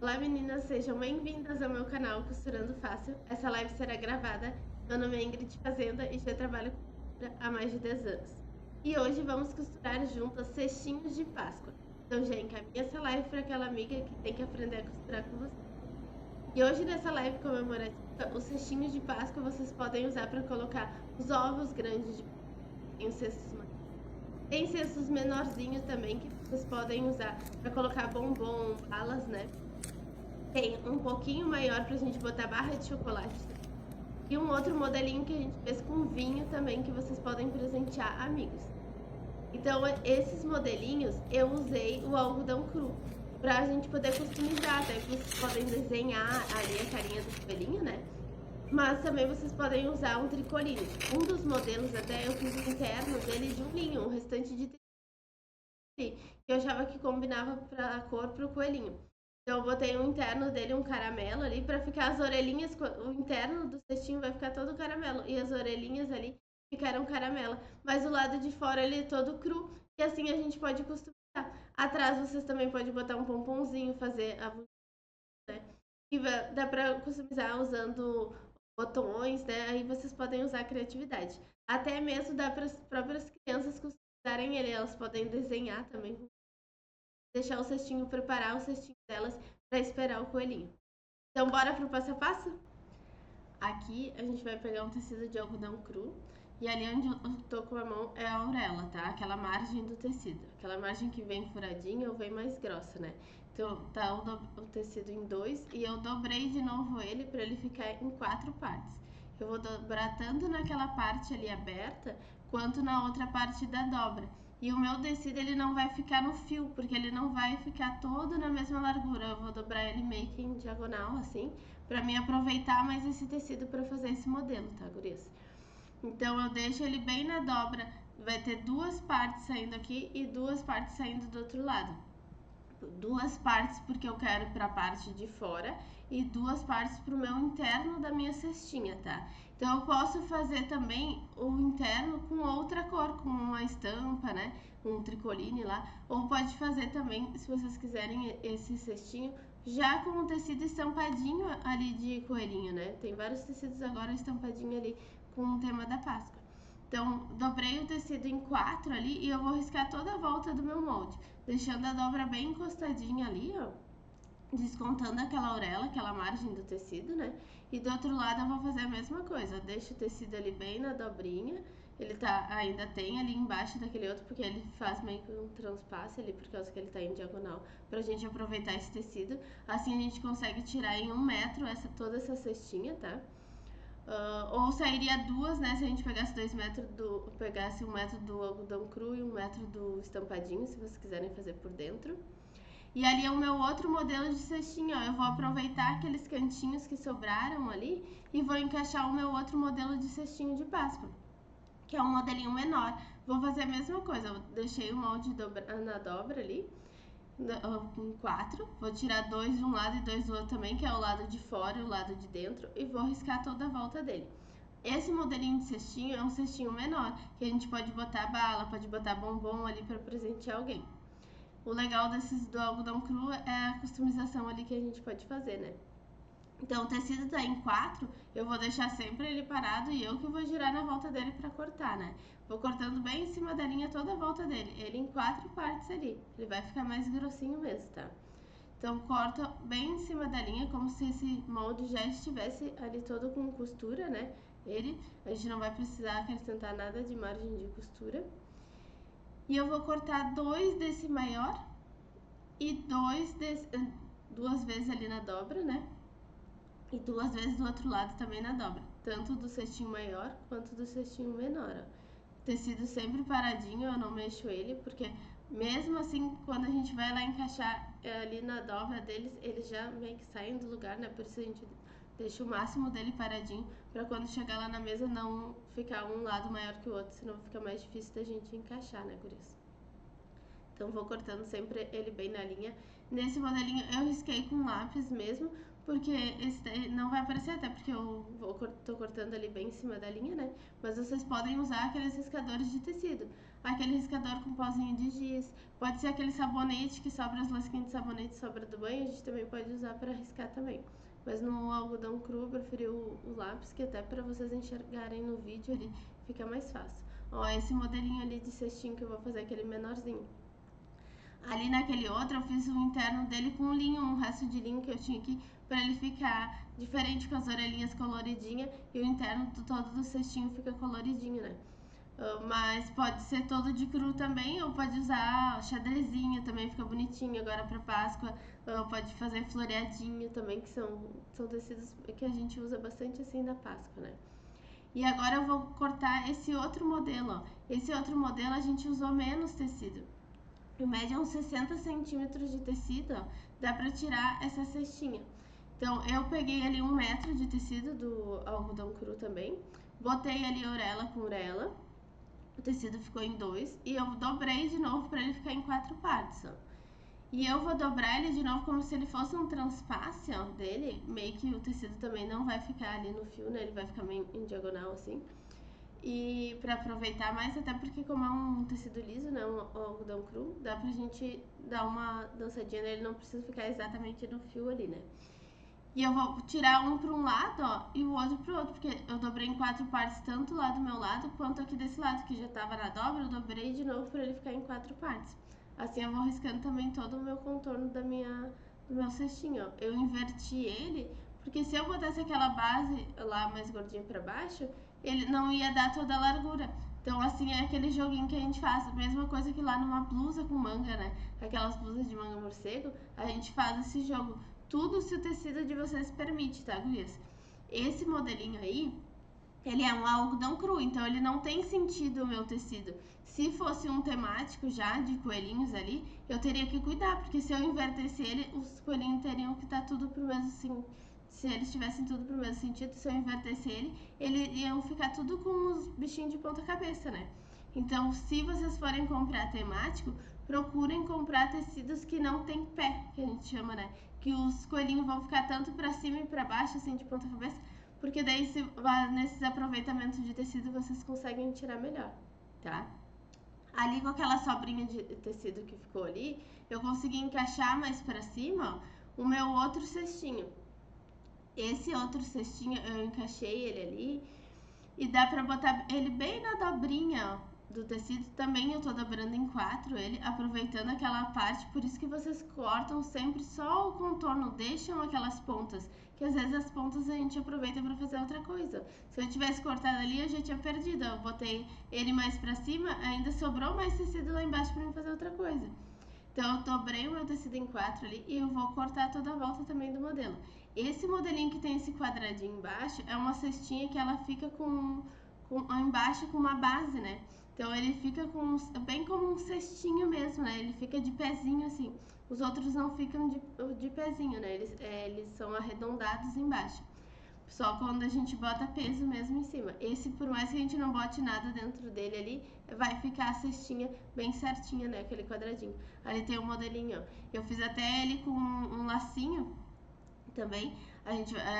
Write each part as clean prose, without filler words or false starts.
Olá meninas, sejam bem-vindas ao meu canal Costurando Fácil. Essa live será gravada. Meu nome é Ingrid Fazenda e já trabalho com costura há mais de 10 anos. E hoje vamos costurar juntas cestinhos de Páscoa. Então já encaminha essa live para aquela amiga que tem que aprender a costurar com você. E hoje nessa live comemorativa, os cestinhos de Páscoa vocês podem usar para colocar os ovos grandes de em cestos maiores. Tem cestos menorzinhos também que vocês podem usar para colocar bombom, balas, né? Tem um pouquinho maior pra gente botar barra de chocolate. E um outro modelinho que a gente fez com vinho também, que vocês podem presentear amigos. Então, esses modelinhos, eu usei o algodão cru pra gente poder customizar, até que vocês podem desenhar ali a carinha do coelhinho, né? Mas também vocês podem usar um tricoline. Um dos modelos até eu fiz o interno dele de um linho, o restante de tecido, que eu achava que combinava pra cor pro coelhinho. Então eu botei o interno dele um caramelo ali pra ficar as orelhinhas, o interno do cestinho vai ficar todo caramelo e as orelhinhas ali ficaram caramela, mas o lado de fora ele é todo cru e assim a gente pode customizar. Atrás vocês também podem botar um pomponzinho, fazer a né? E dá pra customizar usando botões, né? Aí vocês podem usar a criatividade. Até mesmo dá para as próprias crianças customizarem ele, elas podem desenhar também, deixar o cestinho, preparar o cestinho delas para esperar o coelhinho. Então, bora pro passo a passo? Aqui a gente vai pegar um tecido de algodão cru e ali onde eu tô com a mão é a auréola, tá? Aquela margem do tecido, aquela margem que vem furadinha ou vem mais grossa, né? Então tá o tecido em dois e eu dobrei de novo ele para ele ficar em 4 partes. Eu vou dobrar tanto naquela parte ali aberta quanto na outra parte da dobra. E o meu tecido ele não vai ficar no fio, porque ele não vai ficar todo na mesma largura. Eu vou dobrar ele meio que em diagonal assim, para mim aproveitar mais esse tecido para fazer esse modelo, tá, gurias? Então eu deixo ele bem na dobra, vai ter 2 partes saindo aqui e 2 partes saindo do outro lado. 2 partes porque eu quero para a parte de fora e 2 partes para o meu interno da minha cestinha, tá? Então eu posso fazer também o interno com outra cor, com uma estampa, né? Um tricoline lá, ou pode fazer também, se vocês quiserem, esse cestinho já com o tecido estampadinho ali de coelhinho, né? Tem vários tecidos agora estampadinho ali com o tema da Páscoa. Então, dobrei o tecido em 4 ali e eu vou riscar toda a volta do meu molde, deixando a dobra bem encostadinha ali, ó, descontando aquela auréola, aquela margem do tecido, né? E do outro lado eu vou fazer a mesma coisa, deixo o tecido ali bem na dobrinha, ele tá, ainda tem ali embaixo daquele outro, porque ele faz meio que um transpasse ali, por causa que ele tá em diagonal, pra gente aproveitar esse tecido. Assim a gente consegue tirar em 1 metro toda essa cestinha, tá? Ou sairia 2, né? Se a gente pegasse 2 metros pegasse 1 metro do algodão cru e 1 metro do estampadinho, se vocês quiserem fazer por dentro. E ali é o meu outro modelo de cestinho, ó. Eu vou aproveitar aqueles cantinhos que sobraram ali e vou encaixar o meu outro modelo de cestinho de Páscoa, que é um modelinho menor. Vou fazer a mesma coisa, eu deixei o molde na dobra ali, em 4, vou tirar 2 de um lado e 2 do outro também, que é o lado de fora e o lado de dentro, e vou riscar toda a volta dele. Esse modelinho de cestinho é um cestinho menor, que a gente pode botar bala, pode botar bombom ali para presentear alguém. O legal desses do algodão cru é a customização ali que a gente pode fazer, né? Então o tecido tá em 4, eu vou deixar sempre ele parado e eu que vou girar na volta dele para cortar, né? Vou cortando bem em cima da linha toda a volta dele, ele em 4 partes ali, ele vai ficar mais grossinho mesmo, tá? Então corta bem em cima da linha, como se esse molde já estivesse ali todo com costura, né? A gente não vai precisar acrescentar nada de margem de costura. E eu vou cortar 2 desse maior e 2 vezes ali na dobra, né? E 2 vezes do outro lado também na dobra, tanto do cestinho maior quanto do cestinho menor, ó. Tecido sempre paradinho, eu não mexo ele, porque mesmo assim, quando a gente vai lá encaixar ali na dobra deles, eles já meio que saem do lugar, né? Por isso a gente deixa o máximo dele paradinho, para quando chegar lá na mesa não ficar um lado maior que o outro, senão fica mais difícil da gente encaixar, né, gurias? Então vou cortando sempre ele bem na linha. Nesse modelinho eu risquei com lápis mesmo, porque esse não vai aparecer, até porque tô cortando ali bem em cima da linha, né? Mas vocês podem usar aqueles riscadores de tecido. aquele riscador com pozinho de giz, pode ser aquele sabonete que sobra, as lasquinhas de sabonete que sobra do banho, a gente também pode usar para riscar também. Mas no algodão cru eu preferi o lápis, que até para vocês enxergarem no vídeo ali fica mais fácil. Ó, esse modelinho ali de cestinho que eu vou fazer, aquele menorzinho. Ali naquele outro eu fiz o interno dele com linho, um resto de linho que eu tinha aqui, para ele ficar diferente, com as orelhinhas coloridinhas, e o interno todo do cestinho fica coloridinho, né? Mas pode ser todo de cru também, ou pode usar xadrezinho, também fica bonitinho agora para Páscoa. Pode fazer floreadinho também, que são tecidos que a gente usa bastante assim na Páscoa, né? E agora eu vou cortar esse outro modelo, ó. Esse outro modelo a gente usou menos tecido. Em média uns 60 centímetros de tecido, ó, dá pra tirar essa cestinha. Então eu peguei ali 1 metro de tecido do algodão cru também, botei ali orelha com orelha, o tecido ficou em 2 e eu dobrei de novo para ele ficar em 4 partes, ó. E eu vou dobrar ele de novo como se ele fosse um transpasse, ó, dele, meio que o tecido também não vai ficar ali no fio, né, ele vai ficar meio em diagonal assim. E para aproveitar mais, até porque como é um tecido liso, né, um algodão cru, dá pra gente dar uma dançadinha nele, não precisa ficar exatamente no fio ali, né. E eu vou tirar um para um lado, ó, e o outro para o outro, porque eu dobrei em 4 partes, tanto lá do meu lado quanto aqui desse lado, que já tava na dobra, eu dobrei de novo para ele ficar em 4 partes. Assim eu vou riscando também todo o meu contorno do meu cestinho, ó. Eu inverti ele, porque se eu botasse aquela base lá mais gordinha para baixo, ele não ia dar toda a largura. Então, assim, é aquele joguinho que a gente faz, a mesma coisa que lá numa blusa com manga, né? Aquelas blusas de manga morcego, a gente faz esse jogo. Tudo se o tecido de vocês permite, tá, gurias? Esse modelinho aí, ele é um algodão cru, então ele não tem sentido o meu tecido. Se fosse um temático já, de coelhinhos ali, eu teria que cuidar, porque se eu invertesse ele, os coelhinhos teriam que estar tudo pro mesmo sentido. Se eles tivessem tudo pro mesmo sentido, se eu invertesse ele, eles iam ficar tudo com os bichinhos de ponta cabeça, né? Então, se vocês forem comprar temático, procurem comprar tecidos que não tem pé, que a gente chama, né? Que os coelhinhos vão ficar tanto para cima e para baixo, assim, de ponta cabeça, porque daí nesses aproveitamentos de tecido vocês conseguem tirar melhor, tá? Ali com aquela sobrinha de tecido que ficou ali, eu consegui encaixar mais para cima, ó, o meu outro cestinho. Esse outro cestinho eu encaixei ele ali e dá pra botar ele bem na dobrinha, ó, do tecido. Também eu tô dobrando em 4 ele, aproveitando aquela parte, por isso que vocês cortam sempre só o contorno, deixam aquelas pontas, que às vezes as pontas a gente aproveita pra fazer outra coisa. Se eu tivesse cortado ali, eu já tinha perdido, eu botei ele mais pra cima, ainda sobrou mais tecido lá embaixo pra mim fazer outra coisa. Então eu dobrei o meu tecido em 4 ali e eu vou cortar toda a volta também do modelo. Esse modelinho que tem esse quadradinho embaixo é uma cestinha que ela fica com embaixo com uma base, né? Então ele fica bem como um cestinho mesmo, né? Ele fica de pezinho assim. Os outros não ficam de pezinho, né? Eles são arredondados embaixo. Só quando a gente bota peso mesmo em cima. Esse, por mais que a gente não bote nada dentro dele ali, vai ficar a cestinha bem certinha, né? Aquele quadradinho. Ali tem um modelinho, ó. Eu fiz até ele com um lacinho também.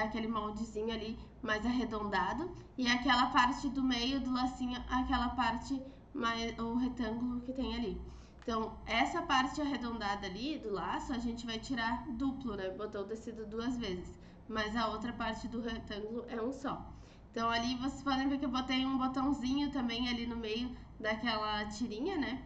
Aquele moldezinho ali mais arredondado. E aquela parte do meio do lacinho, aquela parte mais, o retângulo que tem ali. Então, essa parte arredondada ali do laço, a gente vai tirar duplo, né? Botou o tecido 2 vezes. Mas a outra parte do retângulo é um só. Então ali vocês podem ver que eu botei um botãozinho também ali no meio daquela tirinha, né?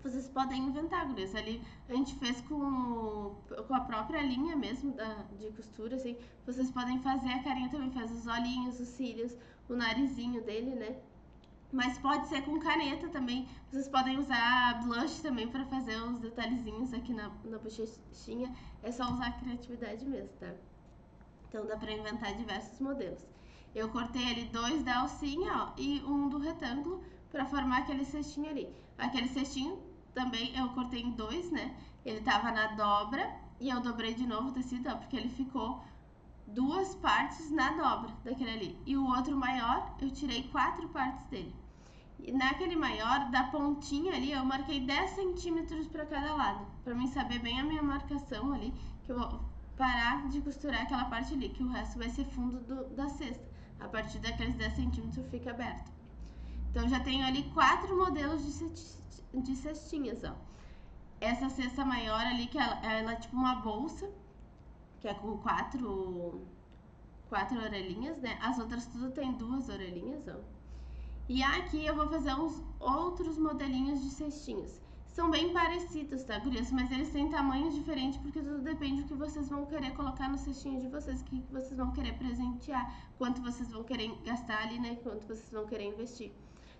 Vocês podem inventar, gurias. Ali a gente fez com a própria linha mesmo de costura, assim. Vocês podem fazer a carinha também, faz os olhinhos, os cílios, o narizinho dele, né? Mas pode ser com caneta também. Vocês podem usar blush também para fazer uns detalhezinhos aqui na bochechinha. É só usar a criatividade mesmo, tá? Então dá pra inventar diversos modelos. Eu cortei ali 2 da alcinha, ó, e um do retângulo para formar aquele cestinho ali. Aquele cestinho também eu cortei em 2, né? Ele tava na dobra e eu dobrei de novo o tecido, ó, porque ele ficou 2 partes na dobra daquele ali. E o outro maior, eu tirei 4 partes dele. E naquele maior, da pontinha ali, eu marquei 10 centímetros para cada lado, para mim saber bem a minha marcação ali, que eu vou parar de costurar aquela parte ali, que o resto vai ser fundo da cesta. A partir daqueles 10 centímetros fica aberto. Então já tenho ali 4 modelos de cestinhas, ó. Essa cesta maior ali, que ela é tipo uma bolsa, que é com quatro orelhinhas, né? As outras tudo tem 2 orelhinhas, ó. E aqui eu vou fazer uns outros modelinhos de cestinhos. São bem parecidos, tá, gurias? Mas eles têm tamanhos diferentes porque tudo depende do que vocês vão querer colocar no cestinho de vocês, o que vocês vão querer presentear, quanto vocês vão querer gastar ali, né? Quanto vocês vão querer investir.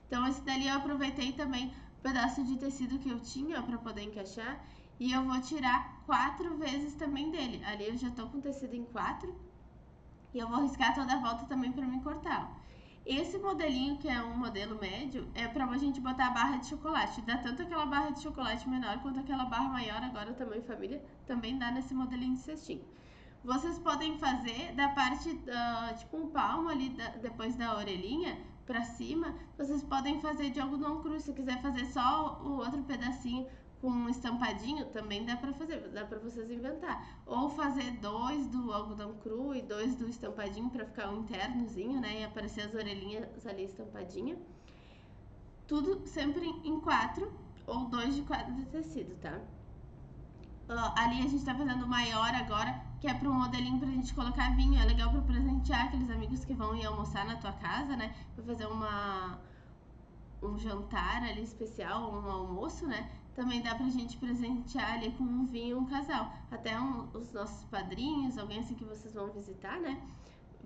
Então esse dali eu aproveitei também o pedaço de tecido que eu tinha para poder encaixar e eu vou tirar 4 vezes também dele. Ali eu já tô com tecido em 4 e eu vou riscar toda a volta também para me cortar. Esse modelinho, que é um modelo médio, é pra gente botar a barra de chocolate. Dá tanto aquela barra de chocolate menor quanto aquela barra maior, agora tamanho família, também dá nesse modelinho de cestinho. Vocês podem fazer da parte, tipo um palmo ali, depois da orelhinha, pra cima, vocês podem fazer de algodão cru. Se quiser fazer só o outro pedacinho com um estampadinho, também dá pra fazer, dá pra vocês inventar. Ou fazer 2 do algodão cru e 2 do estampadinho pra ficar um internozinho, né? E aparecer as orelhinhas ali estampadinha. Tudo sempre em 4 ou 2 de 4 de tecido, tá? Ali a gente tá fazendo o maior agora, que é pro modelinho pra gente colocar vinho. É legal pra presentear aqueles amigos que vão ir almoçar na tua casa, né? Pra fazer um jantar ali especial, um almoço, né? Também dá pra gente presentear ali com um vinho um casal. Até os nossos padrinhos, alguém assim que vocês vão visitar, né?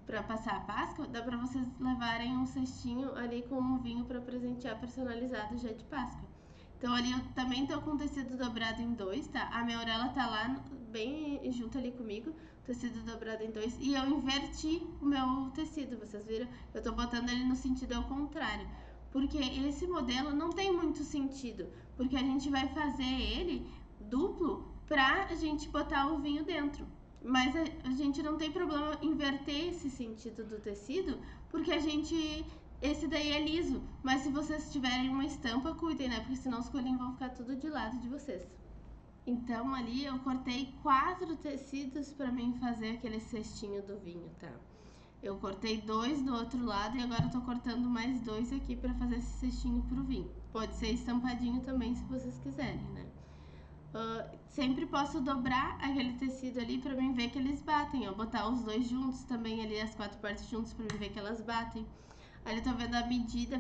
Pra passar a Páscoa, dá pra vocês levarem um cestinho ali com um vinho pra presentear personalizado já de Páscoa. Então ali eu também tô com o tecido dobrado em 2, tá? A minha orelha tá lá bem junto ali comigo, tecido dobrado em 2. E eu inverti o meu tecido, vocês viram? Eu tô botando ele no sentido ao contrário. Porque esse modelo não tem muito sentido, porque a gente vai fazer ele duplo pra gente botar o vinho dentro. Mas a gente não tem problema inverter esse sentido do tecido, porque esse daí é liso, mas se vocês tiverem uma estampa, cuidem, né? Porque senão os coelhinhos vão ficar tudo de lado de vocês. Então ali eu cortei 4 tecidos pra mim fazer aquele cestinho do vinho, tá? Eu cortei 2 do outro lado e agora eu tô cortando mais 2 aqui pra fazer esse cestinho pro vinho. Pode ser estampadinho também se vocês quiserem, né? Sempre posso dobrar aquele tecido ali pra mim ver que eles batem, ó. Botar os 2 juntos também ali, as 4 partes juntos pra mim ver que elas batem. Ali eu tô vendo a medida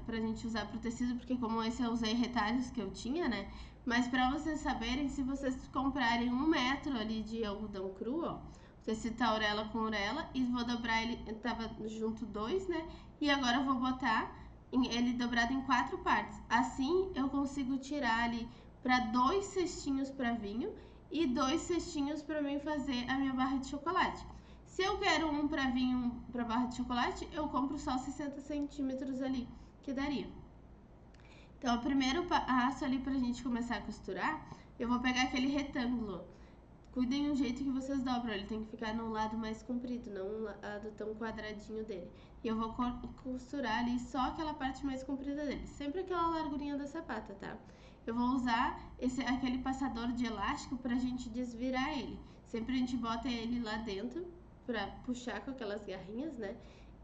pra gente usar pro tecido, porque como esse eu usei retalhos que eu tinha, né? Mas pra vocês saberem, se vocês comprarem 1 metro ali de algodão cru, ó, o tecido tá orelha com orelha, e vou dobrar ele, tava junto 2, né? E agora eu vou botar ele dobrado em 4 partes. Assim eu consigo tirar ali pra 2 cestinhos pra vinho e 2 cestinhos pra mim fazer a minha barra de chocolate. Se eu quero um pra vinho, um pra barra de chocolate, eu compro só 60 centímetros ali, que daria. Então, o primeiro passo ali pra gente começar a costurar, eu vou pegar aquele retângulo. Cuidem do jeito que vocês dobram, ele tem que ficar no lado mais comprido, não um lado tão quadradinho dele. E eu vou costurar ali só aquela parte mais comprida dele, sempre aquela largurinha da sapata, tá? Eu vou usar aquele passador de elástico pra gente desvirar ele. Sempre a gente bota ele lá dentro pra puxar com aquelas garrinhas, né?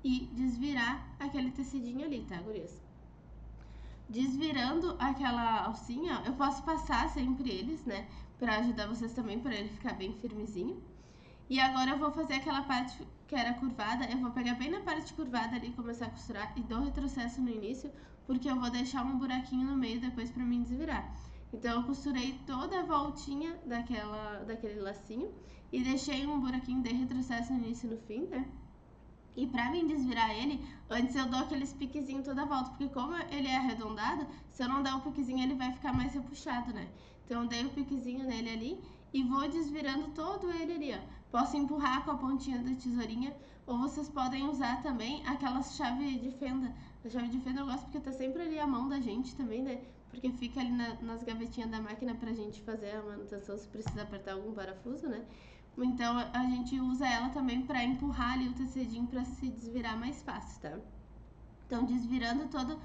E desvirar aquele tecidinho ali, tá, gurias? Desvirando aquela alcinha, eu posso passar sempre eles, né? Pra ajudar vocês também, pra ele ficar bem firmezinho. E agora eu vou fazer aquela parte que era curvada, eu vou pegar bem na parte curvada ali, começar a costurar e dou retrocesso no início, porque eu vou deixar um buraquinho no meio depois pra mim desvirar. Então eu costurei toda a voltinha daquele lacinho e deixei um buraquinho de retrocesso no início e no fim, né? E pra mim desvirar ele, antes eu dou aqueles piquezinhos toda a volta, porque como ele é arredondado, se eu não der o piquezinho ele vai ficar mais repuxado, né? Então eu dei o piquezinho nele ali e vou desvirando todo ele ali, ó. Posso empurrar com a pontinha da tesourinha, ou vocês podem usar também aquela chave de fenda. A chave de fenda eu gosto porque tá sempre ali a mão da gente também, né? Porque fica ali nas gavetinhas da máquina pra gente fazer a manutenção se precisar apertar algum parafuso, né? Então a gente usa ela também pra empurrar ali o tecidinho pra se desvirar mais fácil, tá? Então desvirando todo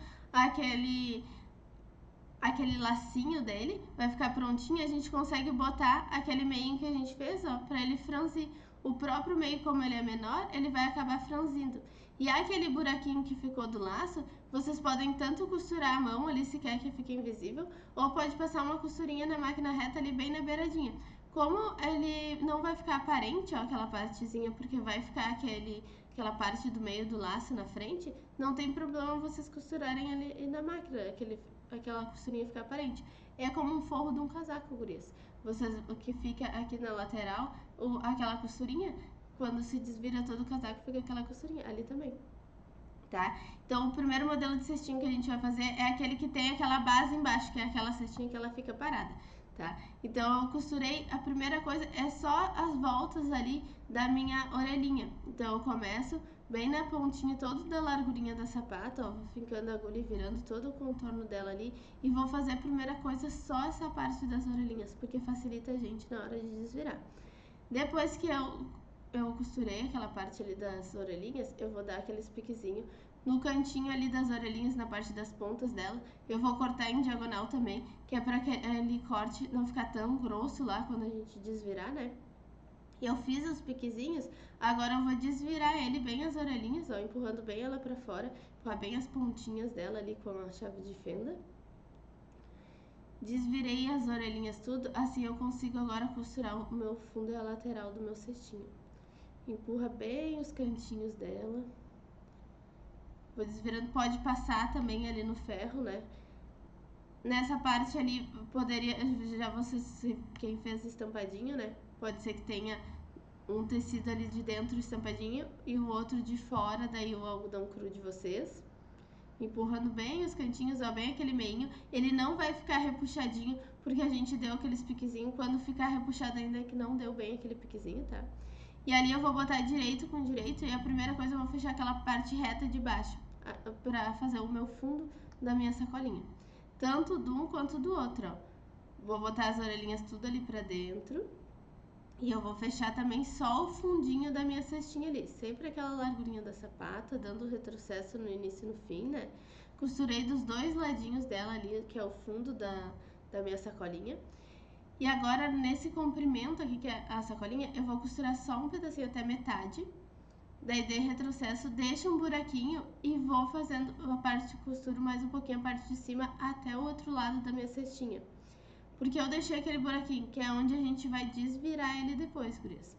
aquele lacinho dele, vai ficar prontinho, a gente consegue botar aquele meinho que a gente fez, ó, pra ele franzir. O próprio meio, como ele é menor, ele vai acabar franzindo. E aquele buraquinho que ficou do laço, vocês podem tanto costurar a mão ali, se quer que fique invisível, ou pode passar uma costurinha na máquina reta ali, bem na beiradinha. Como ele não vai ficar aparente, ó, aquela partezinha, porque vai ficar aquela parte do meio do laço na frente, não tem problema vocês costurarem ali na máquina, aquela costurinha ficar aparente. É como um forro de um casaco, gurias. O que fica aqui na lateral, aquela costurinha, quando se desvira todo o casaco, fica aquela costurinha ali também. Tá? Então, o primeiro modelo de cestinho que a gente vai fazer é aquele que tem aquela base embaixo, que é aquela cestinha que ela fica parada, tá? Então, eu costurei, a primeira coisa é só as voltas ali da minha orelhinha. Então, eu começo bem na pontinha toda da largurinha da sapata, ó, vou fincando a agulha e virando todo o contorno dela ali, e vou fazer a primeira coisa só essa parte das orelhinhas, porque facilita a gente na hora de desvirar. Depois que eu costurei aquela parte ali das orelhinhas, eu vou dar aqueles piquezinhos no cantinho ali das orelhinhas, na parte das pontas dela. Eu vou cortar em diagonal também, que é para que aquele corte não ficar tão grosso lá quando a gente desvirar, né? Eu fiz os piquezinhos, agora eu vou desvirar ele bem as orelhinhas, ó, empurrando bem ela pra fora, empurrar bem as pontinhas dela ali com a chave de fenda. Desvirei as orelhinhas tudo, assim eu consigo agora costurar o meu fundo e a lateral do meu cestinho. Empurra bem os cantinhos dela. Vou desvirando, pode passar também ali no ferro, né? Nessa parte ali, poderia, já vocês, quem fez estampadinho, né? Pode ser que tenha um tecido ali de dentro estampadinho e o outro de fora, daí o algodão cru de vocês. Empurrando bem os cantinhos, ó, bem aquele meinho. Ele não vai ficar repuxadinho, porque a gente deu aqueles piquezinhos. Quando ficar repuxado ainda é que não deu bem aquele piquezinho, tá? E ali eu vou botar direito com direito e a primeira coisa eu vou fechar aquela parte reta de baixo, pra fazer o meu fundo da minha sacolinha. Tanto de um quanto do outro, ó. Vou botar as orelhinhas tudo ali pra dentro. E eu vou fechar também só o fundinho da minha cestinha ali. Sempre aquela largurinha da sapata, dando retrocesso no início e no fim, né? Costurei dos dois ladinhos dela ali, que é o fundo da minha sacolinha. E agora, nesse comprimento aqui, que é a sacolinha, eu vou costurar só um pedacinho até metade. Daí dei retrocesso, deixo um buraquinho e vou fazendo a parte, costuro mais um pouquinho a parte de cima até o outro lado da minha cestinha. Porque eu deixei aquele buraquinho, que é onde a gente vai desvirar ele depois, gurias.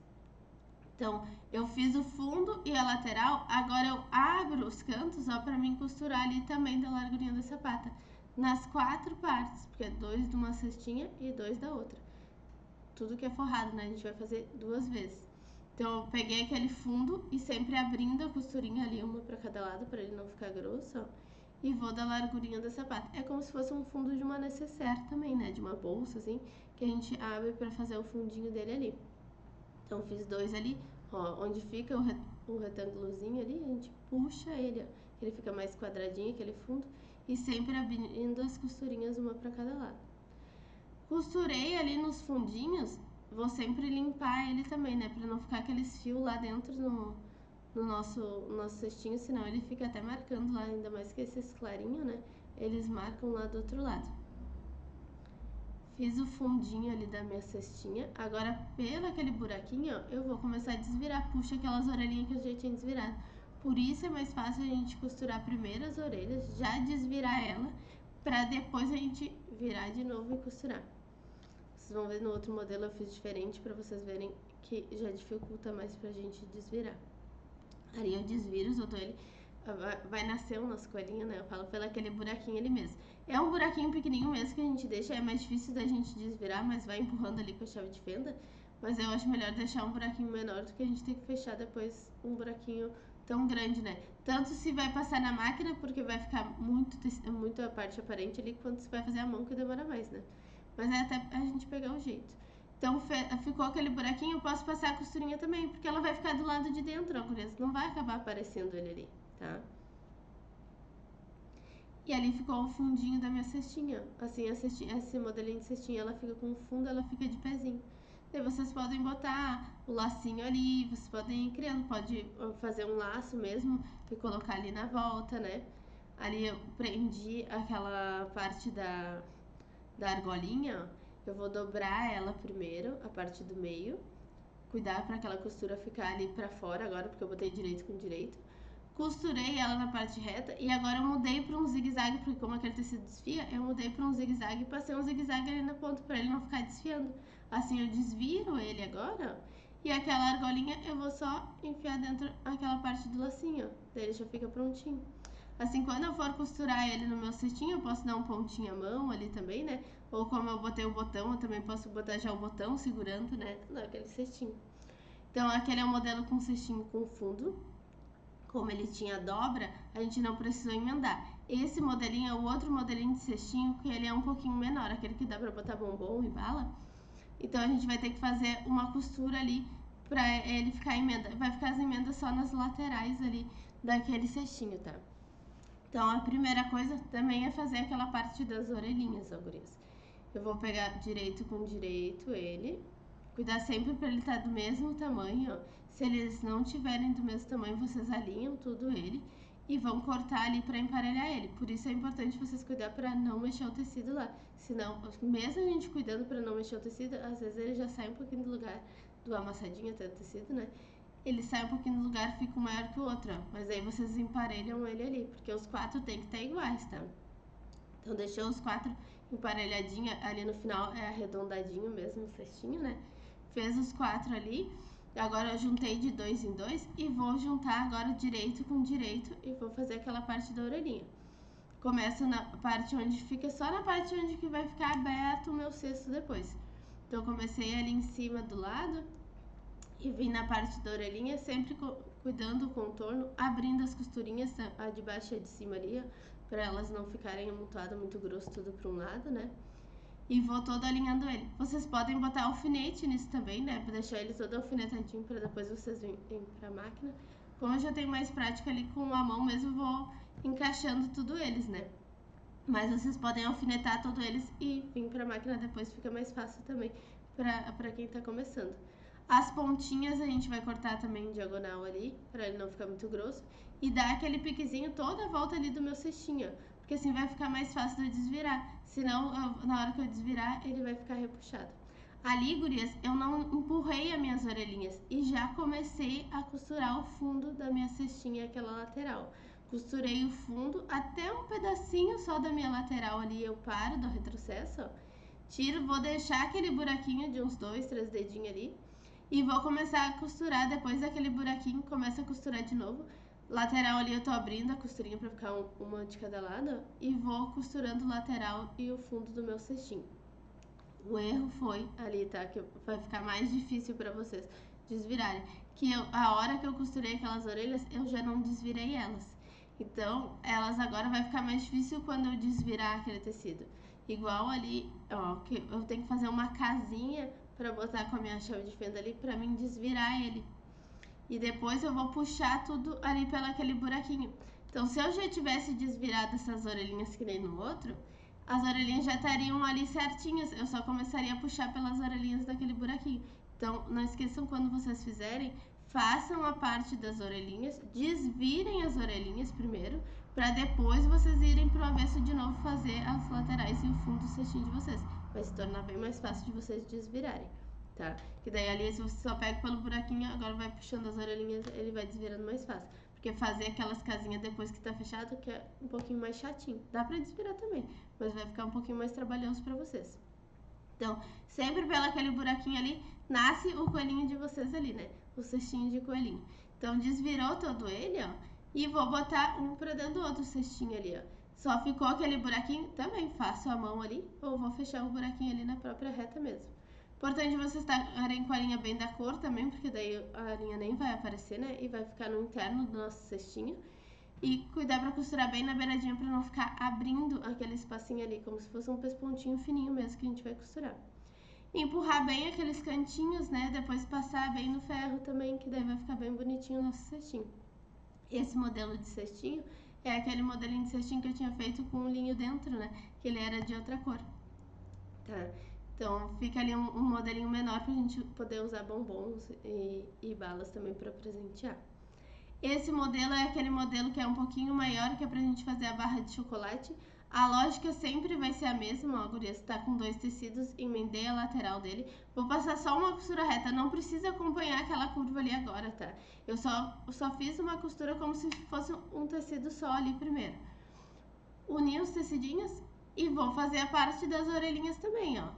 Então, eu fiz o fundo e a lateral, agora eu abro os cantos, ó, pra mim costurar ali também da largurinha da sapata. Nas 4 partes, porque é 2 de uma cestinha e 2 da outra. Tudo que é forrado, né? A gente vai fazer 2 vezes. Então, eu peguei aquele fundo e sempre abrindo a costurinha ali, uma pra cada lado, pra ele não ficar grosso, ó. E vou da largurinha da sapata. É como se fosse um fundo de uma necessaire também, né? De uma bolsa, assim, que a gente abre pra fazer o fundinho dele ali. Então, fiz 2 ali, ó, onde fica o retângulozinho ali, a gente puxa ele, ó. Ele fica mais quadradinho, aquele fundo, e sempre abrindo as costurinhas uma pra cada lado. Costurei ali nos fundinhos, vou sempre limpar ele também, né? Pra não ficar aqueles fios lá dentro no nosso cestinho, senão ele fica até marcando lá, ainda mais que esses clarinhos, né? Eles marcam lá do outro lado. Fiz o fundinho ali da minha cestinha, agora pelo aquele buraquinho, ó, eu vou começar a desvirar, puxa aquelas orelhinhas que eu já tinha desvirado. Por isso é mais fácil a gente costurar primeiro as orelhas, já desvirar ela, pra depois a gente virar de novo e costurar. Vocês vão ver no outro modelo eu fiz diferente pra vocês verem que já dificulta mais pra gente desvirar. Aí eu desviro, solto ele, vai nascer o nosso coelhinho, né? Eu falo pelo aquele buraquinho ali mesmo. É um buraquinho pequenininho mesmo que a gente deixa, é mais difícil da gente desvirar, mas vai empurrando ali com a chave de fenda. Mas eu acho melhor deixar um buraquinho menor do que a gente ter que fechar depois um buraquinho tão grande, né? Tanto se vai passar na máquina, porque vai ficar muito a parte aparente ali, quanto se vai fazer a mão, que demora mais, né? Mas é até a gente pegar o jeito. Então, ficou aquele buraquinho, eu posso passar a costurinha também, porque ela vai ficar do lado de dentro, ó, gurias. Não vai acabar aparecendo ele ali, tá? E ali ficou o fundinho da minha cestinha. Assim, esse modelinho de cestinha, ela fica com o fundo, ela fica de pezinho. Daí vocês podem botar o lacinho ali, vocês podem ir criando, pode fazer um laço mesmo e colocar ali na volta, né? Ali eu prendi aquela parte da argolinha, ó, eu vou dobrar ela primeiro, a parte do meio. Cuidar para aquela costura ficar ali para fora agora, porque eu botei direito com direito. Costurei ela na parte reta e agora eu mudei para um zigue-zague, porque como aquele tecido desfia, eu mudei para um zigue-zague e passei um zigue-zague ali na ponta para ele não ficar desfiando. Assim eu desviro ele agora, ó, e aquela argolinha eu vou só enfiar dentro aquela parte do lacinho, ó, daí ele já fica prontinho. Assim, quando eu for costurar ele no meu cestinho, eu posso dar um pontinho à mão ali também, né? Ou como eu botei o botão, eu também posso botar já o botão segurando, né? Naquele cestinho. Então, aquele é o modelo com cestinho com fundo. Como ele tinha dobra, a gente não precisou emendar. Esse modelinho é o outro modelinho de cestinho, que ele é um pouquinho menor, aquele que dá pra botar bombom e bala. Então, a gente vai ter que fazer uma costura ali pra ele ficar emenda. Vai ficar as emendas só nas laterais ali daquele cestinho, tá? Então, a primeira coisa também é fazer aquela parte das orelhinhas, ó, gurias. Eu vou pegar direito com direito ele. Cuidar sempre para ele estar do mesmo tamanho, ó. Se eles não tiverem do mesmo tamanho, vocês alinham tudo ele e vão cortar ali para emparelhar ele. Por isso é importante vocês cuidar para não mexer o tecido lá. Senão, mesmo a gente cuidando para não mexer o tecido, às vezes ele já sai um pouquinho do lugar do amassadinho até do tecido, né? Ele sai um pouquinho do lugar, fica um maior que o outro, ó. Mas aí vocês emparelham ele ali, porque os quatro tem que estar iguais, tá? Então deixou os quatro emparelhadinho ali no final, é arredondadinho mesmo o cestinho, né? Fez os quatro ali. Agora eu juntei de dois em dois e vou juntar agora direito com direito e vou fazer aquela parte da orelhinha. Começo na parte onde fica, só na parte onde que vai ficar aberto o meu cesto depois. Então comecei ali em cima do lado e vim na parte da orelhinha, sempre cuidando do contorno, abrindo as costurinhas, a de baixo e a de cima ali, para elas não ficarem amontoadas muito grosso tudo para um lado, né? E vou todo alinhando ele. Vocês podem botar alfinete nisso também, né? Pra deixar ele todo alfinetadinho para depois vocês virem pra máquina. Como eu já tenho mais prática ali com a mão mesmo, vou encaixando tudo eles, né? Mas vocês podem alfinetar todos eles e vir pra máquina depois, fica mais fácil também pra quem tá começando. As pontinhas a gente vai cortar também em diagonal ali, pra ele não ficar muito grosso. E dar aquele piquezinho toda a volta ali do meu cestinho, porque assim vai ficar mais fácil de eu desvirar. Senão, na hora que eu desvirar, ele vai ficar repuxado. Ali, gurias, eu não empurrei as minhas orelhinhas e já comecei a costurar o fundo da minha cestinha, aquela lateral. Costurei o fundo até um pedacinho só da minha lateral ali, eu paro, dou retrocesso, ó. Tiro, vou deixar aquele buraquinho de uns 2, 3 dedinhos ali e vou começar a costurar depois daquele buraquinho, começa a costurar de novo. Lateral ali eu tô abrindo a costurinha pra ficar uma de cada lado e vou costurando o lateral e o fundo do meu cestinho. O erro foi ali, tá? Que vai ficar mais difícil pra vocês desvirarem. Que a hora que eu costurei aquelas orelhas, eu já não desvirei elas. Então, elas agora vai ficar mais difícil quando eu desvirar aquele tecido. Igual ali, ó, que eu tenho que fazer uma casinha pra botar com a minha chave de fenda ali pra mim desvirar ele. E depois eu vou puxar tudo ali pelo aquele buraquinho. Então, se eu já tivesse desvirado essas orelhinhas que nem no outro, as orelhinhas já estariam ali certinhas. Eu só começaria a puxar pelas orelhinhas daquele buraquinho. Então, não esqueçam, quando vocês fizerem, façam a parte das orelhinhas, desvirem as orelhinhas primeiro, para depois vocês irem pro avesso de novo fazer as laterais e o fundo do cestinho de vocês. Vai se tornar bem mais fácil de vocês desvirarem, tá? Que daí ali, se você só pega pelo buraquinho, agora vai puxando as orelhinhas, ele vai desvirando mais fácil. Porque fazer aquelas casinhas depois que tá fechado, que é um pouquinho mais chatinho. Dá pra desvirar também, mas vai ficar um pouquinho mais trabalhoso pra vocês. Então, sempre pelo aquele buraquinho ali, nasce o coelhinho de vocês ali, né? O cestinho de coelhinho. Então, desvirou todo ele, ó, e vou botar um pra dentro do outro cestinho ali, ó. Só ficou aquele buraquinho, também faço a mão ali, ou vou fechar o buraquinho ali na própria reta mesmo. Importante vocês estarem com a linha bem da cor também, porque daí a linha nem vai aparecer, né? E vai ficar no interno do nosso cestinho. E cuidar pra costurar bem na beiradinha pra não ficar abrindo aquele espacinho ali, como se fosse um pespontinho fininho mesmo que a gente vai costurar. E empurrar bem aqueles cantinhos, né? Depois passar bem no ferro também, que daí vai ficar bem bonitinho o nosso cestinho. Esse modelo de cestinho é aquele modelinho de cestinho que eu tinha feito com um linho dentro, né? Que ele era de outra cor. Tá? Então fica ali um modelinho menor pra gente poder usar bombons e balas também pra presentear. Esse modelo é aquele modelo que é um pouquinho maior, que é pra gente fazer a barra de chocolate. A lógica sempre vai ser a mesma, ó, gurias, tá com 2 tecidos, emendei a lateral dele, vou passar só uma costura reta, não precisa acompanhar aquela curva ali agora, tá? Eu só fiz uma costura como se fosse um tecido só ali primeiro. Uni os tecidinhos e vou fazer a parte das orelhinhas também, ó.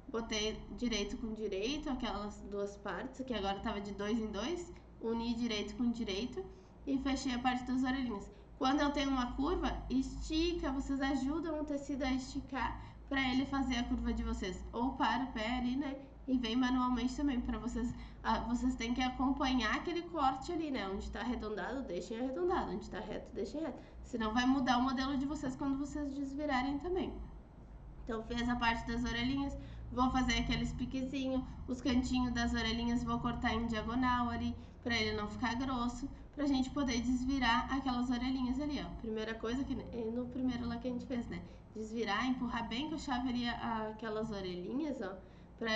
Botei direito com direito, aquelas duas partes, que agora tava de 2 em 2, uni direito com direito e fechei a parte das orelhinhas. Quando eu tenho uma curva, estica, vocês ajudam o tecido a esticar para ele fazer a curva de vocês. Ou para o pé ali, né? E vem manualmente também, para vocês. Vocês têm que acompanhar aquele corte ali, né? Onde está arredondado, deixem arredondado. Onde está reto, deixem reto. Senão vai mudar o modelo de vocês quando vocês desvirarem também. Então, fiz a parte das orelhinhas, vou fazer aqueles piquezinhos, os cantinhos das orelhinhas vou cortar em diagonal ali, para ele não ficar grosso, pra gente poder desvirar aquelas orelhinhas ali, ó. Primeira coisa que no primeiro lá que a gente fez, né? Desvirar, empurrar bem com a chave ali aquelas orelhinhas, ó, pra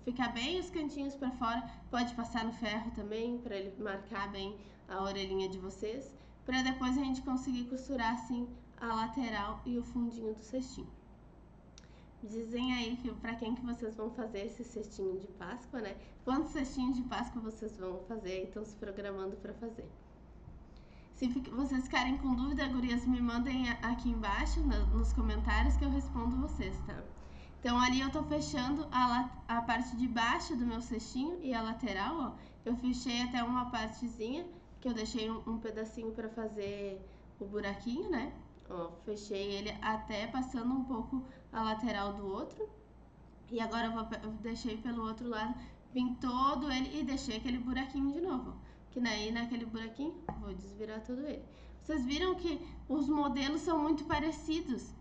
ficar bem os cantinhos para fora. Pode passar no ferro também, para ele marcar bem a orelhinha de vocês, para depois a gente conseguir costurar assim a lateral e o fundinho do cestinho. Dizem aí que para quem que vocês vão fazer esse cestinho de Páscoa, né? Quantos cestinhos de Páscoa vocês vão fazer e estão se programando para fazer? Se vocês ficarem com dúvida, gurias, me mandem aqui embaixo nos comentários que eu respondo vocês, tá? Então ali eu tô fechando a parte de baixo do meu cestinho e a lateral, ó. Eu fechei até uma partezinha que eu deixei um pedacinho para fazer o buraquinho, né? Ó, fechei ele até passando um pouco a lateral do outro. E agora eu deixei pelo outro lado, vim todo ele e deixei aquele buraquinho de novo. Que daí naquele buraquinho, vou desvirar todo ele. Vocês viram que os modelos são muito parecidos.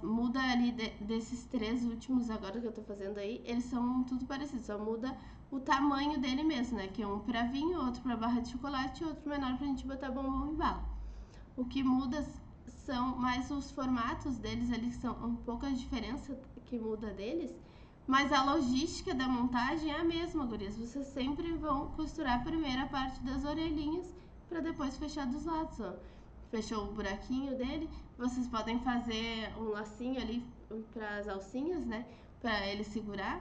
Muda ali desses 3 últimos agora que eu tô fazendo aí, eles são tudo parecidos, só muda o tamanho dele mesmo, né? Que é um pra vinho, outro pra barra de chocolate e outro menor pra gente botar bombom e bala. O que muda são mais os formatos deles ali, são um pouco a diferença que muda deles, mas a logística da montagem é a mesma, gurias. Vocês sempre vão costurar primeiro a parte das orelhinhas para depois fechar dos lados, ó. Fechou o buraquinho dele, vocês podem fazer um lacinho ali para as alcinhas, né, para ele segurar,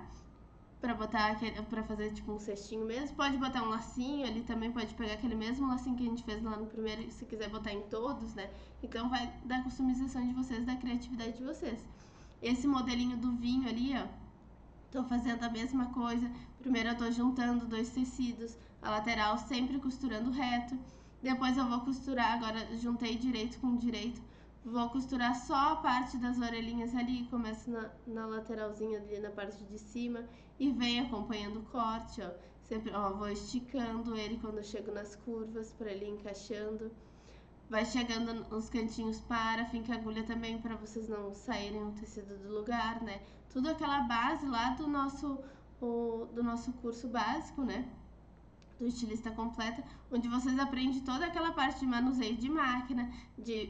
para botar para fazer tipo um cestinho mesmo. Pode botar um lacinho ali também, pode pegar aquele mesmo lacinho que a gente fez lá no primeiro, se quiser botar em todos, né? Então vai da customização de vocês, da criatividade de vocês. Esse modelinho do vinho ali, ó, tô fazendo a mesma coisa. Primeiro eu tô juntando 2 tecidos, a lateral sempre costurando reto. Depois eu vou costurar, agora juntei direito com direito. Vou costurar só a parte das orelhinhas ali, começo na lateralzinha ali na parte de cima e venho acompanhando o corte, ó. Sempre, ó, vou esticando ele quando eu chego nas curvas para ele ir encaixando. Vai chegando nos cantinhos para, finca a agulha também para vocês não saírem o tecido do lugar, né? Tudo aquela base lá do nosso curso básico, né? Do estilista completa, onde vocês aprendem toda aquela parte de manuseio de máquina, de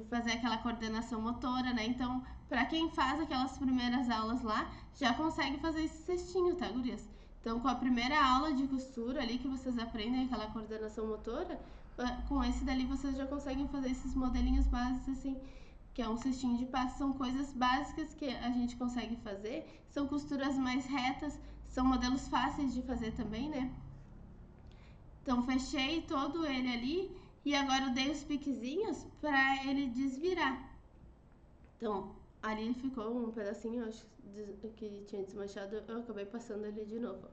fazer aquela coordenação motora, né? Então, para quem faz aquelas primeiras aulas lá, já consegue fazer esse cestinho, tá, gurias? Então, com a primeira aula de costura ali que vocês aprendem aquela coordenação motora, com esse dali vocês já conseguem fazer esses modelinhos básicos assim, que é um cestinho de passo, são coisas básicas que a gente consegue fazer, são costuras mais retas, são modelos fáceis de fazer também, né? Então, fechei todo ele ali e agora eu dei os piquezinhos para ele desvirar. Então, ali ficou um pedacinho, acho que tinha desmanchado, eu acabei passando ele de novo.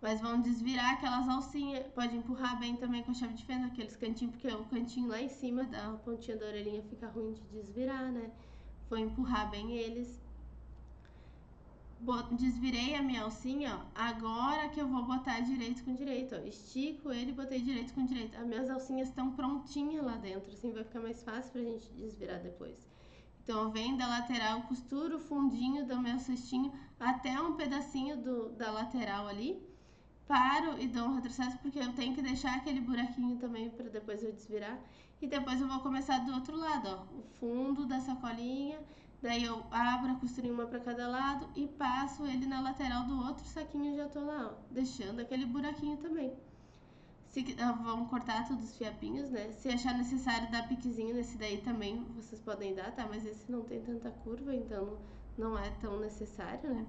Mas vão desvirar aquelas alcinhas, pode empurrar bem também com a chave de fenda, aqueles cantinhos, porque o cantinho lá em cima da pontinha da orelhinha fica ruim de desvirar, né? Vou empurrar bem eles. Desvirei a minha alcinha, ó, agora que eu vou botar direito com direito, ó, estico ele e botei direito com direito. As minhas alcinhas estão prontinhas lá dentro, assim vai ficar mais fácil pra gente desvirar depois. Então eu venho da lateral, costuro o fundinho do meu cestinho até um pedacinho da lateral ali, paro e dou um retrocesso porque eu tenho que deixar aquele buraquinho também para depois eu desvirar. E depois eu vou começar do outro lado, ó, o fundo da sacolinha. Daí eu abro a costurinha uma para cada lado e passo ele na lateral do outro saquinho e já tô lá, ó, deixando aquele buraquinho também. Vamos cortar todos os fiapinhos, né? Se achar necessário dar piquezinho nesse daí também, vocês podem dar, tá? Mas esse não tem tanta curva, então não é tão necessário, né?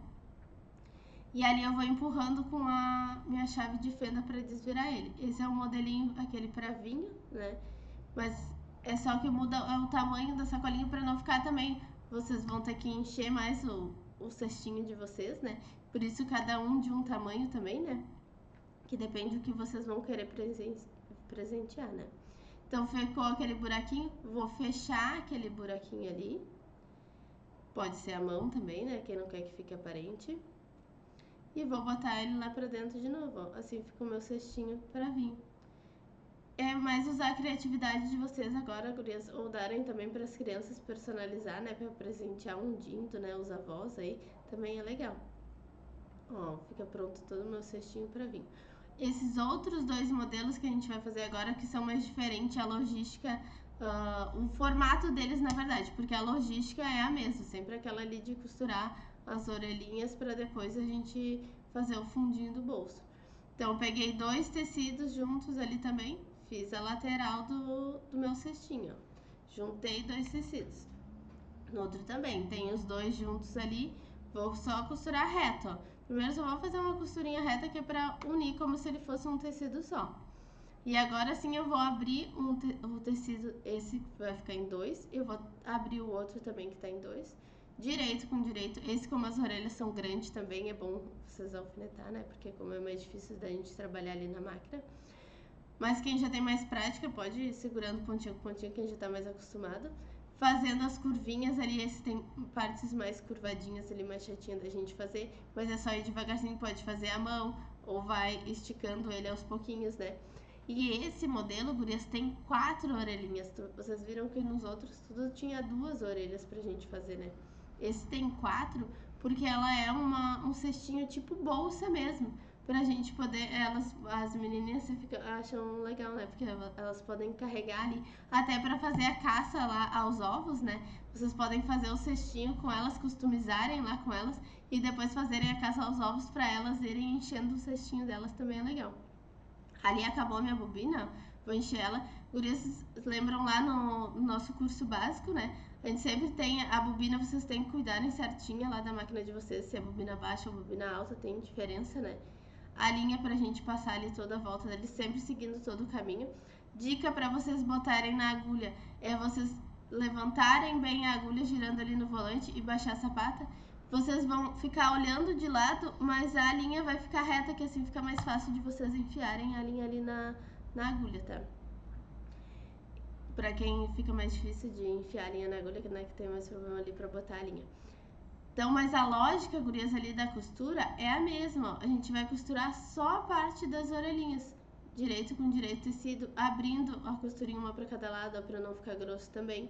E ali eu vou empurrando com a minha chave de fenda para desvirar ele. Esse é o modelinho, aquele para vinho, né? Mas é só que muda o tamanho da sacolinha para não ficar também. Vocês vão ter que encher mais o cestinho de vocês, né? Por isso cada um de um tamanho também, né? Que depende do que vocês vão querer presentear, né? Então ficou aquele buraquinho, vou fechar aquele buraquinho ali. Pode ser a mão também, né? Quem não quer que fique aparente. E vou botar ele lá pra dentro de novo, ó. Assim fica o meu cestinho pra vinho. É mais usar a criatividade de vocês agora, gurias, ou darem também para as crianças personalizar, né? Pra presentear um dinto, né? Os avós aí, também é legal. Ó, fica pronto todo o meu cestinho pra vinho. Esses outros dois modelos que a gente vai fazer agora, que são mais diferentes, a logística, o formato deles, na verdade, porque a logística é a mesma, sempre aquela ali de costurar as orelhinhas para depois a gente fazer o fundinho do bolso. Então, eu peguei 2 tecidos juntos ali também, fiz a lateral do meu cestinho, ó. Juntei 2 tecidos. No outro também, tem os 2 juntos ali, vou só costurar reto, ó. Primeiro só vou fazer uma costurinha reta que é pra unir como se ele fosse um tecido só. E agora sim eu vou abrir o tecido, esse vai ficar em 2, eu vou abrir o outro também que tá em 2, direito com direito. Esse, como as orelhas são grandes também, é bom vocês alfinetar, né? Porque como é mais difícil da gente trabalhar ali na máquina. Mas quem já tem mais prática pode ir segurando pontinho com pontinho, quem já tá mais acostumado. Fazendo as curvinhas ali, esse tem partes mais curvadinhas ali, mais chatinha da gente fazer, mas é só ir devagarzinho, pode fazer a mão, ou vai esticando ele aos pouquinhos, né? E esse modelo, gurias, tem 4 orelhinhas. Vocês viram que nos outros tudo tinha 2 orelhas pra gente fazer, né? Esse tem 4 porque ela é um cestinho tipo bolsa mesmo. Pra gente poder, as menininhas acham legal, né? Porque elas podem carregar ali, até pra fazer a caça lá aos ovos, né? Vocês podem fazer o cestinho com elas, customizarem lá com elas e depois fazerem a caça aos ovos pra elas irem enchendo o cestinho delas, também é legal. Ali acabou a minha bobina, vou encher ela. Gurias, lembram lá no nosso curso básico, né? A gente sempre tem a bobina, vocês têm que cuidarem certinha lá da máquina de vocês, se é bobina baixa ou bobina alta, tem diferença, né? A linha pra gente passar ali toda a volta dele, sempre seguindo todo o caminho. Dica pra vocês botarem na agulha é vocês levantarem bem a agulha girando ali no volante e baixar a sapata. Vocês vão ficar olhando de lado, mas a linha vai ficar reta, que assim fica mais fácil de vocês enfiarem a linha ali na agulha, tá? Pra quem fica mais difícil de enfiar a linha na agulha, né, que tem mais problema ali pra botar a linha. Então, mas a lógica, gurias, ali da costura é a mesma, ó. A gente vai costurar só a parte das orelhinhas, direito com direito tecido, abrindo a costurinha uma pra cada lado, ó, pra não ficar grosso também.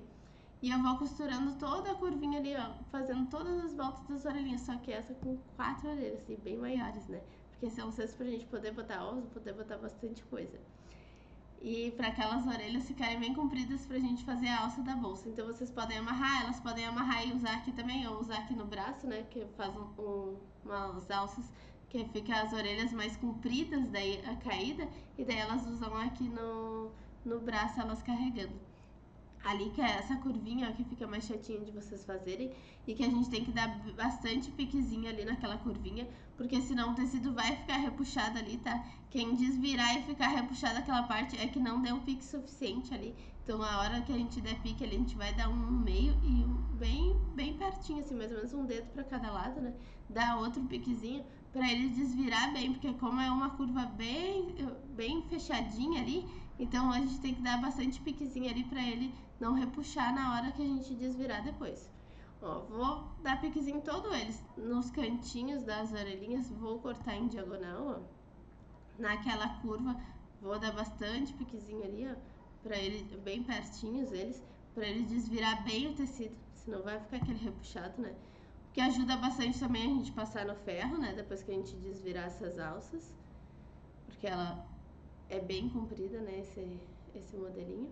E eu vou costurando toda a curvinha ali, ó, fazendo todas as voltas das orelhinhas, só que essa com 4 orelhas, assim, bem maiores, né? Porque são 6 pra gente poder botar ovos, poder botar bastante coisa. E para aquelas orelhas ficarem bem compridas pra gente fazer a alça da bolsa. Então vocês podem amarrar, elas podem amarrar e usar aqui também, ou usar aqui no braço, né? Que faz umas alças que fica as orelhas mais compridas, daí a caída, e daí elas usam aqui no braço, elas carregando. Ali que é essa curvinha, ó, que fica mais chatinha de vocês fazerem e que a gente tem que dar bastante piquezinho ali naquela curvinha, porque senão o tecido vai ficar repuxado ali, tá? Quem desvirar e ficar repuxado aquela parte é que não deu pique suficiente ali. Então, a hora que a gente der pique ali, a gente vai dar um meio e bem pertinho, assim, mais ou menos um dedo pra cada lado, né? Dar outro piquezinho pra ele desvirar bem, porque como é uma curva bem fechadinha ali, então a gente tem que dar bastante piquezinho ali pra ele não repuxar na hora que a gente desvirar depois. Ó, vou dar piquezinho todo eles nos cantinhos das orelhinhas, vou cortar em diagonal, ó. Naquela curva, vou dar bastante piquezinho ali, ó, pra ele, bem pertinhos eles, pra ele desvirar bem o tecido, senão vai ficar aquele repuxado, né? Que ajuda bastante também a gente passar no ferro, né, depois que a gente desvirar essas alças, porque ela é bem comprida, né, esse modelinho.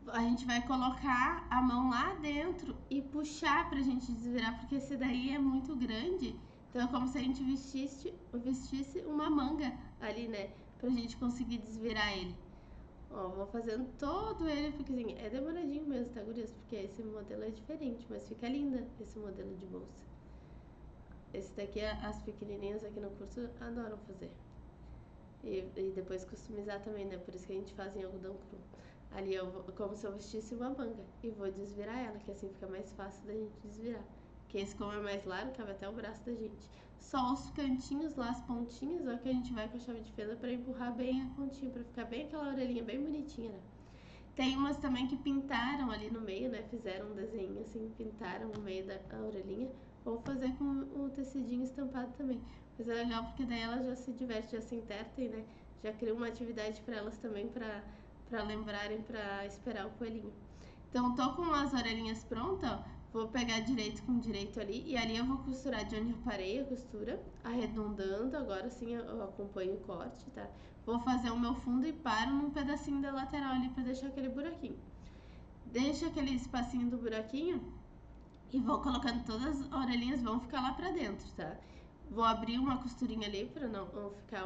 A gente vai colocar a mão lá dentro e puxar pra gente desvirar, porque esse daí é muito grande. Então é como se a gente vestisse uma manga ali, né, pra gente conseguir desvirar ele. Ó, vou fazendo todo ele piquezinho. É demoradinho mesmo, tá, gurias? Porque esse modelo é diferente, mas fica linda esse modelo de bolsa. Esse daqui, as pequenininhas aqui no curso adoram fazer. E depois customizar também, né? Por isso que a gente faz em algodão cru. Ali eu vou, como se eu vestisse uma manga. E vou desvirar ela, que assim fica mais fácil da gente desvirar. Porque esse, como é mais largo, cabe até o braço da gente. Só os cantinhos lá, as pontinhas, ó, que a gente vai com a chave de fenda pra empurrar bem a pontinha, pra ficar bem aquela orelhinha bem bonitinha, né? Tem umas também que pintaram ali no meio, né? Fizeram um desenho assim, pintaram no meio da orelhinha. Ou fazer com o tecidinho estampado também. Mas é legal porque daí elas já se divertem, já se intertem, né? Já cria uma atividade para elas também, pra lembrarem, pra esperar o coelhinho. Então, tô com as orelhinhas prontas, ó. Vou pegar direito com direito ali. E ali eu vou costurar de onde eu parei a costura, arredondando. Agora sim eu acompanho o corte, tá? Vou fazer o meu fundo e paro num pedacinho da lateral ali pra deixar aquele buraquinho. Deixa aquele espacinho do buraquinho e vou colocando todas as orelhinhas, vão ficar lá pra dentro, tá? Vou abrir uma costurinha ali pra não ficar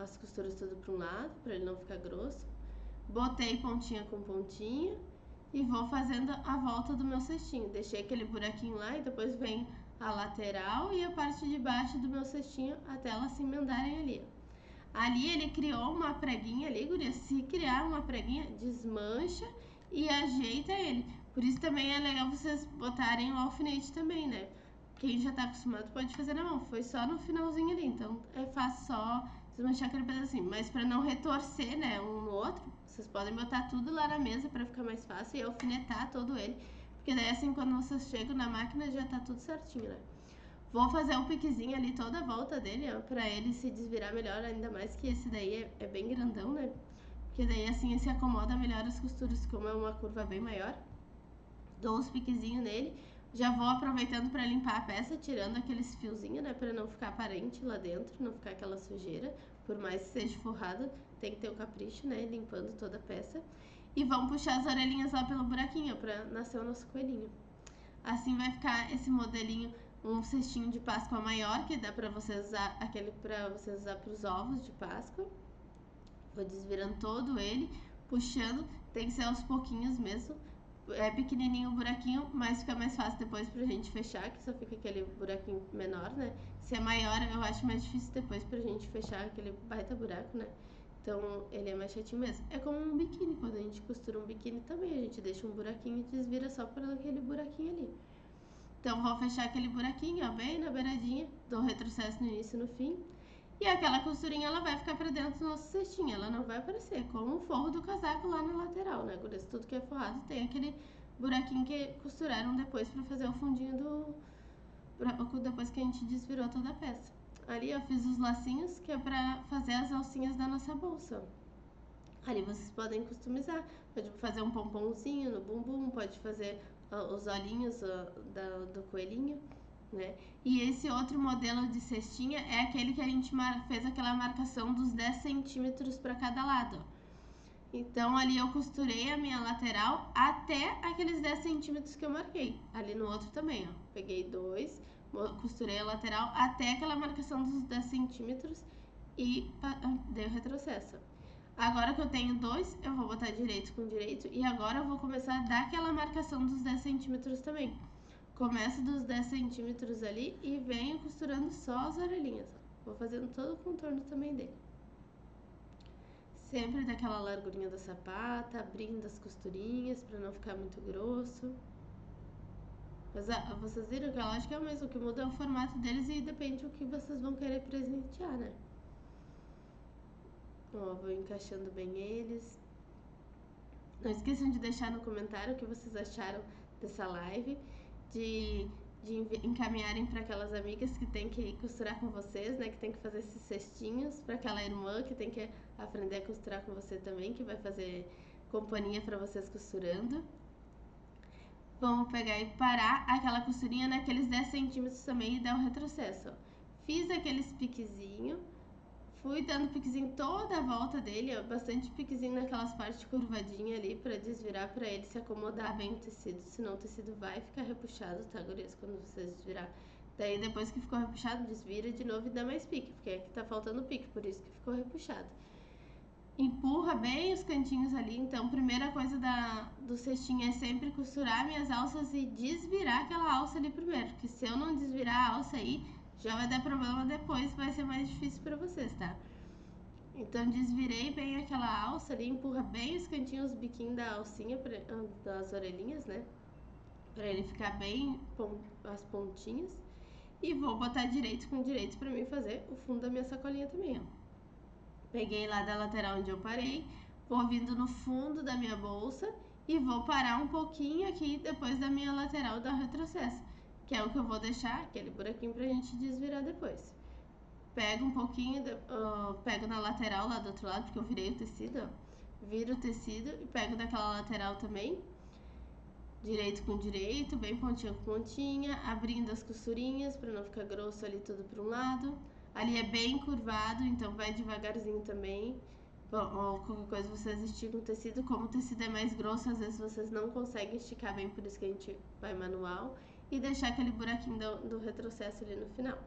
as costuras tudo pra um lado, pra ele não ficar grosso. Botei pontinha com pontinha e vou fazendo a volta do meu cestinho. Deixei aquele buraquinho lá e depois vem a lateral e a parte de baixo do meu cestinho até elas se emendarem ali. Ali ele criou uma preguinha ali, guria. Se criar uma preguinha, desmancha e ajeita ele. Por isso também é legal vocês botarem o alfinete também, né? Quem já tá acostumado pode fazer na mão. Foi só no finalzinho ali, então é fácil só desmanchar aquele pedacinho. Mas pra não retorcer, né, um no outro, vocês podem botar tudo lá na mesa pra ficar mais fácil e alfinetar todo ele. Porque daí assim, quando vocês chegam na máquina, já tá tudo certinho, né? Vou fazer um piquezinho ali toda a volta dele, ó, pra ele se desvirar melhor, ainda mais que esse daí é bem grandão, né? Porque daí assim se acomoda melhor as costuras, como é uma curva bem maior. Dou uns piquezinhos nele, já vou aproveitando pra limpar a peça, tirando aqueles fiozinhos, né? Pra não ficar aparente lá dentro, não ficar aquela sujeira. Por mais que seja forrado, tem que ter o capricho, né? Limpando toda a peça. E vamos puxar as orelhinhas lá pelo buraquinho, pra nascer o nosso coelhinho. Assim vai ficar esse modelinho, um cestinho de Páscoa maior, que dá pra vocês usar, aquele pra vocês usar pros ovos de Páscoa. Vou desvirando todo ele, puxando, tem que ser aos pouquinhos mesmo. É pequenininho o buraquinho, mas fica mais fácil depois pra gente fechar, que só fica aquele buraquinho menor, né? Se é maior, eu acho mais difícil depois pra gente fechar aquele baita buraco, né? Então, ele é mais chatinho mesmo. É como um biquíni, quando a gente costura um biquíni também, a gente deixa um buraquinho e desvira só por aquele buraquinho ali. Então, vou fechar aquele buraquinho, ó, bem na beiradinha, dou retrocesso no início e no fim. E aquela costurinha, ela vai ficar pra dentro do nosso cestinho, ela não vai aparecer, como o forro do casaco lá na lateral, né? Por isso, tudo que é forrado tem aquele buraquinho que costuraram depois pra fazer o fundinho depois que a gente desvirou toda a peça. Ali eu fiz os lacinhos, que é pra fazer as alcinhas da nossa bolsa. Ali vocês podem customizar, pode fazer um pomponzinho no bumbum, pode fazer os olhinhos do coelhinho, né? E esse outro modelo de cestinha é aquele que a gente fez aquela marcação dos 10 centímetros para cada lado. Então ali eu costurei a minha lateral até aqueles 10 centímetros que eu marquei. Ali no outro também, ó. Peguei dois, costurei a lateral até aquela marcação dos 10 centímetros e dei o retrocesso. Agora que eu tenho dois, eu vou botar direito com direito e agora eu vou começar a dar aquela marcação dos 10 centímetros também. Começo dos 10 centímetros ali e venho costurando só as orelhinhas. Vou fazendo todo o contorno também dele. Sempre daquela largurinha da sapata, abrindo as costurinhas para não ficar muito grosso. Mas vocês viram que eu acho que é o mesmo, o que muda é o formato deles e depende do que vocês vão querer presentear, né? Ó, vou encaixando bem eles. Não esqueçam de deixar no comentário o que vocês acharam dessa live, de encaminharem para aquelas amigas que tem que costurar com vocês, né? Que tem que fazer esses cestinhos, para aquela irmã que tem que aprender a costurar com você também, que vai fazer companhia para vocês costurando. Vamos pegar e parar aquela costurinha naqueles 10 centímetros também e dar um retrocesso. Ó. Fiz aqueles piquezinhos. Fui dando piquezinho toda a volta dele, ó, bastante piquezinho naquelas partes curvadinhas ali pra desvirar, pra ele se acomodar bem no tecido, senão o tecido vai ficar repuxado, tá, gurias, quando vocês desvirar. Daí depois que ficou repuxado, desvira de novo e dá mais pique, porque aqui tá faltando pique, por isso que ficou repuxado. empurra bem os cantinhos ali. Então, primeira coisa do cestinho é sempre costurar minhas alças e desvirar aquela alça ali primeiro, porque se eu não desvirar a alça aí, já vai dar problema depois, vai ser mais difícil para vocês, tá? Então, desvirei bem aquela alça ali, empurra bem os cantinhos, os biquinhos da alcinha, das orelhinhas, né? Pra ele ficar bem as pontinhas. E vou botar direito com direito pra mim fazer o fundo da minha sacolinha também, ó. Peguei lá da lateral onde eu parei, vou vindo no fundo da minha bolsa e vou parar um pouquinho aqui depois da minha lateral da retrocesso, que é o que eu vou deixar, aquele buraquinho pra gente desvirar depois. Pego um pouquinho, pego na lateral lá do outro lado, porque eu virei o tecido, ó. Viro o tecido e pego daquela lateral também, direito com direito, bem pontinha com pontinha, abrindo as costurinhas para não ficar grosso ali tudo para um lado. Ali é bem curvado, então vai devagarzinho também. Ou qualquer coisa vocês esticam o tecido, como o tecido é mais grosso, às vezes vocês não conseguem esticar bem, por isso que a gente vai manual. E deixar aquele buraquinho do retrocesso ali no final.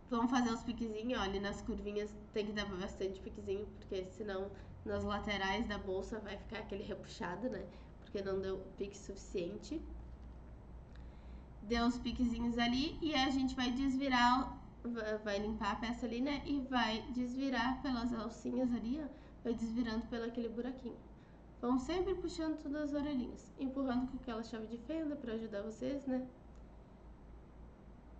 Vamos fazer os piquezinhos, ó, ali nas curvinhas tem que dar bastante piquezinho, porque senão nas laterais da bolsa vai ficar aquele repuxado, né? Porque não deu pique suficiente. Deu os piquezinhos ali e a gente vai desvirar, vai limpar a peça ali, né? E vai desvirar pelas alcinhas ali, ó. Vai desvirando pelo aquele buraquinho. Vão sempre puxando todas as orelhinhas, empurrando com aquela chave de fenda pra ajudar vocês, né?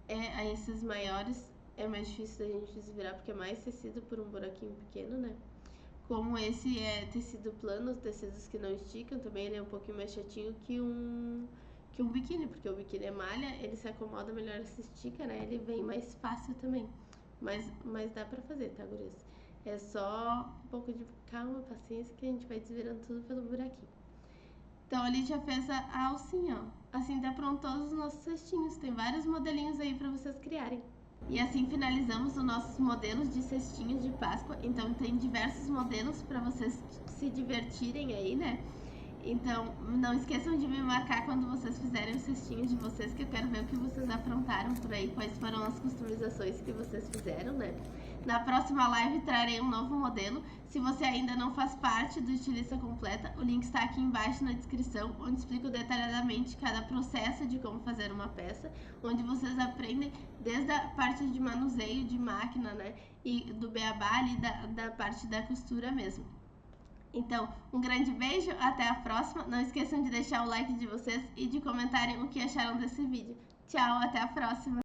A esses maiores é mais difícil da gente desvirar porque é mais tecido por um buraquinho pequeno, né? Como esse é tecido plano, os tecidos que não esticam, também ele é um pouquinho mais chatinho que um biquíni, porque o biquíni é malha, ele se acomoda melhor e se estica, né? Ele vem mais fácil também. Mas dá pra fazer, tá, gurias? É só um pouco de calma, paciência, que a gente vai desvirando tudo pelo buraquinho. Então, ali já fez a alcinha, ó. Assim tá pronto todos os nossos cestinhos. Tem vários modelinhos aí pra vocês criarem. E assim finalizamos os nossos modelos de cestinhos de Páscoa. Então tem diversos modelos para vocês se divertirem aí, né? Então não esqueçam de me marcar quando vocês fizerem os cestinhos de vocês, que eu quero ver o que vocês aprontaram por aí, quais foram as customizações que vocês fizeram, né? Na próxima live trarei um novo modelo. Se você ainda não faz parte do Estilista Completa, o link está aqui embaixo na descrição, onde explico detalhadamente cada processo de como fazer uma peça, onde vocês aprendem desde a parte de manuseio de máquina, né? E do beabá ali, da parte da costura mesmo. Então, um grande beijo, até a próxima. Não esqueçam de deixar o like de vocês e de comentarem o que acharam desse vídeo. Tchau, até a próxima!